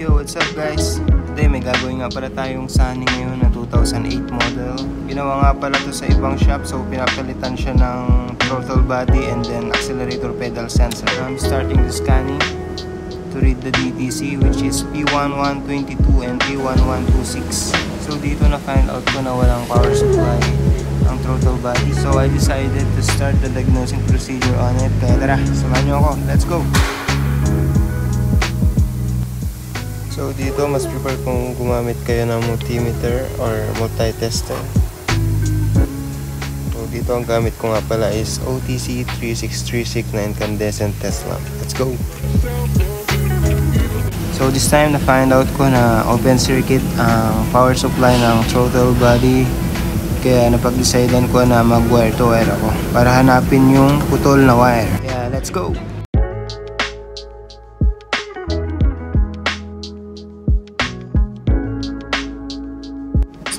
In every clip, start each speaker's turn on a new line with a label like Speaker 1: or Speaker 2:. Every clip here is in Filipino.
Speaker 1: Yo, what's up guys? Today may gagawin nga pala tayong Sunny ngayon na 2008 model. Ginawa nga pala to sa ibang shop, so pinapalitan siya ng throttle body and then accelerator pedal sensor. I'm starting the scanning to read the DTC, which is P1122 and P1126. So dito na find out ko na walang power supply ang throttle body, so I decided to start the diagnosing procedure on it. Kaya tara, samahan nyo ako, let's go! So dito mas prefer kung gumamit kayo ng multimeter or multi-tester. So dito ang gamit ko nga pala is OTC 3636 na incandescent test lamp. Let's go! So this time na find out ko na open circuit ang power supply ng throttle body. Kaya napag-decidean ko na mag-wire to wire ako para hanapin yung putol na wire. Kaya let's go!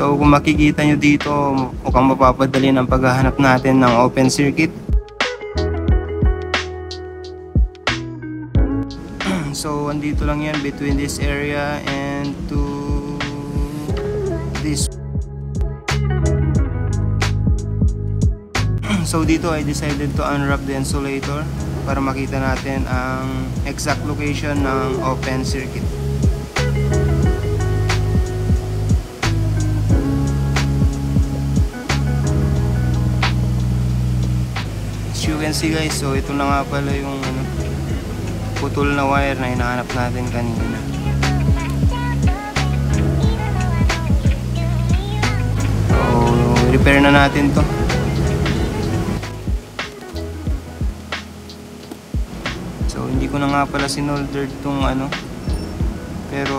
Speaker 1: So kung makikita nyo dito, mukhang mapapadali ng paghahanap natin ng open circuit. So andito lang yan between this area and to this. So dito I decided to unwrap the insulator para makita natin ang exact location ng open circuit. As you can see guys, so ito na nga pala yung putol na wire na hinahanap natin kanina. So repair na natin to. So hindi ko na nga pala sinoldered tong pero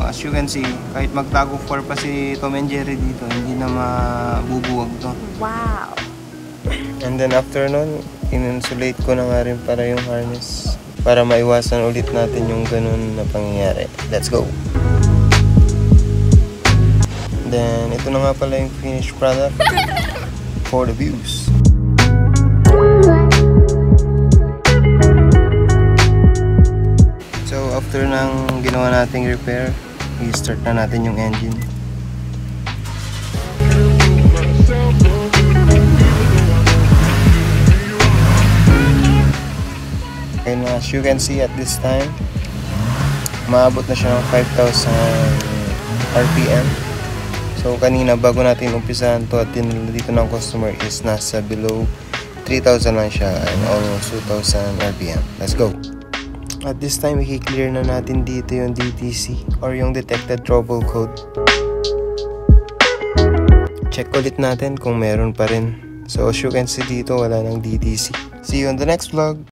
Speaker 1: as you can see, kahit magtago 4 pa si Tom and Jerry dito, hindi na mabubuwag to.
Speaker 2: Wow!
Speaker 1: And then after nun, in-insulate ko na nga rin para yung harness para maiwasan ulit natin yung ganun na pangyayari. Let's go! Then ito na nga pala yung finished product for the views. So after nang ginawa nating repair, i-start na natin yung engine. And as you can see at this time, maabot na siya ng 5,000 RPM. So kanina bago natin umpisahan to at dito ng customer is nasa below 3,000 lang siya and almost 2,000 RPM. Let's go! At this time, i-clear na natin dito yung DTC or yung detected trouble code. Check ulit natin kung meron pa rin. So as you can see dito, wala ng DTC. See you on the next vlog!